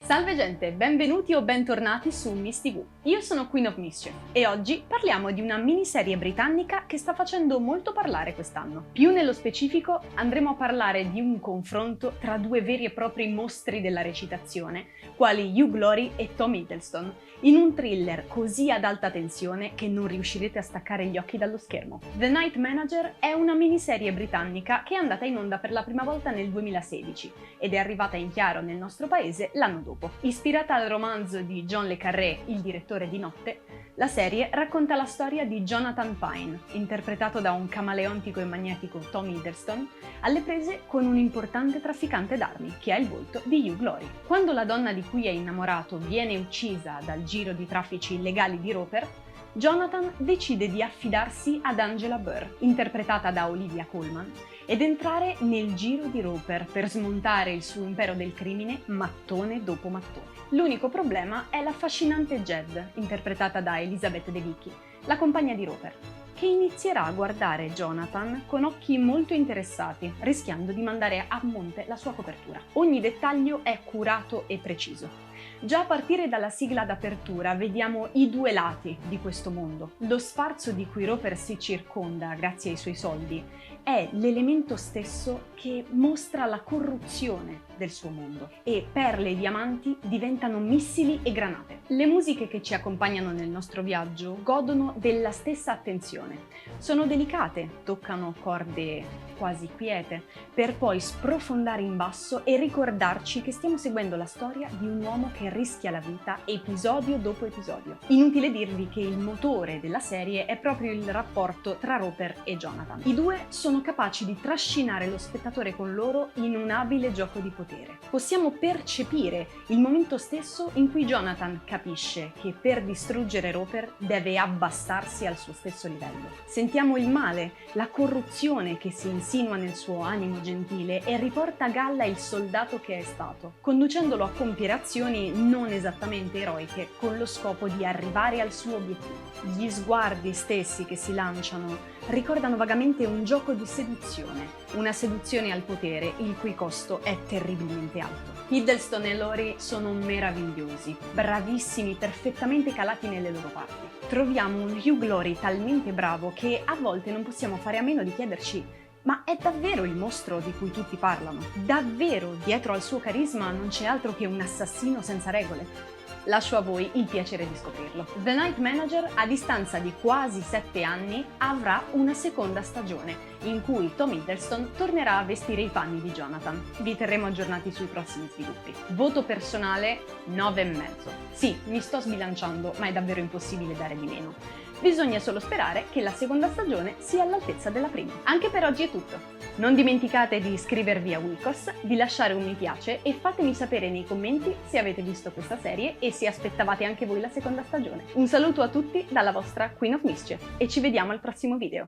Salve gente, benvenuti o bentornati su Miss TV. Io sono Queen of Mischief e oggi parliamo di una miniserie britannica che sta facendo molto parlare quest'anno. Più nello specifico andremo a parlare di un confronto tra due veri e propri mostri della recitazione, quali Hugh Glory e Tom Hiddleston, in un thriller così ad alta tensione che non riuscirete a staccare gli occhi dallo schermo. The Night Manager è una miniserie britannica che è andata in onda per la prima volta nel 2016 ed è arrivata in chiaro nel nostro paese l'anno dopo. Ispirata al romanzo di John le Carré, Il direttore di notte, la serie racconta la storia di Jonathan Pine, interpretato da un camaleontico e magnetico Tom Hiddleston, alle prese con un importante trafficante d'armi, che ha il volto di Hugh Glory. Quando la donna di cui è innamorato viene uccisa dal giro di traffici illegali di Roper, Jonathan decide di affidarsi ad Angela Burr, interpretata da Olivia Colman, ed entrare nel giro di Roper per smontare il suo impero del crimine mattone dopo mattone. L'unico problema è l'affascinante Jed, interpretata da Elizabeth Debicki, la compagna di Roper, che inizierà a guardare Jonathan con occhi molto interessati, rischiando di mandare a monte la sua copertura. Ogni dettaglio è curato e preciso. Già a partire dalla sigla d'apertura vediamo i due lati di questo mondo. Lo sfarzo di cui Roper si circonda grazie ai suoi soldi è l'elemento stesso che mostra la corruzione del suo mondo e perle e diamanti diventano missili e granate. Le musiche che ci accompagnano nel nostro viaggio godono della stessa attenzione. Sono delicate, toccano corde quasi quiete, per poi sprofondare in basso e ricordarci che stiamo seguendo la storia di un uomo che rischia la vita episodio dopo episodio. Inutile dirvi che il motore della serie è proprio il rapporto tra Roper e Jonathan. I due sono capaci di trascinare lo spettatore con loro in un abile gioco di potere. Possiamo percepire il momento stesso in cui Jonathan capisce che per distruggere Roper deve abbassarsi al suo stesso livello. Sentiamo il male, la corruzione che si insinua nel suo animo gentile e riporta a galla il soldato che è stato, conducendolo a compiere azioni non esattamente eroiche con lo scopo di arrivare al suo obiettivo. Gli sguardi stessi che si lanciano ricordano vagamente un gioco di seduzione, una seduzione al potere il cui costo è terribilmente alto. Hiddleston e Glory sono meravigliosi, bravissimi, perfettamente calati nelle loro parti. Troviamo un Hugh Glory talmente bravo che a volte non possiamo fare a meno di chiederci: ma è davvero il mostro di cui tutti parlano? Davvero dietro al suo carisma non c'è altro che un assassino senza regole? Lascio a voi il piacere di scoprirlo. The Night Manager, a distanza di quasi 7 anni, avrà una seconda stagione, in cui Tom Hiddleston tornerà a vestire i panni di Jonathan. Vi terremo aggiornati sui prossimi sviluppi. Voto personale 9,5. Sì, mi sto sbilanciando, ma è davvero impossibile dare di meno. Bisogna solo sperare che la seconda stagione sia all'altezza della prima. Anche per oggi è tutto. Non dimenticate di iscrivervi a Wikos, di lasciare un mi piace e fatemi sapere nei commenti se avete visto questa serie e se aspettavate anche voi la seconda stagione. Un saluto a tutti dalla vostra Queen of Mischief e ci vediamo al prossimo video.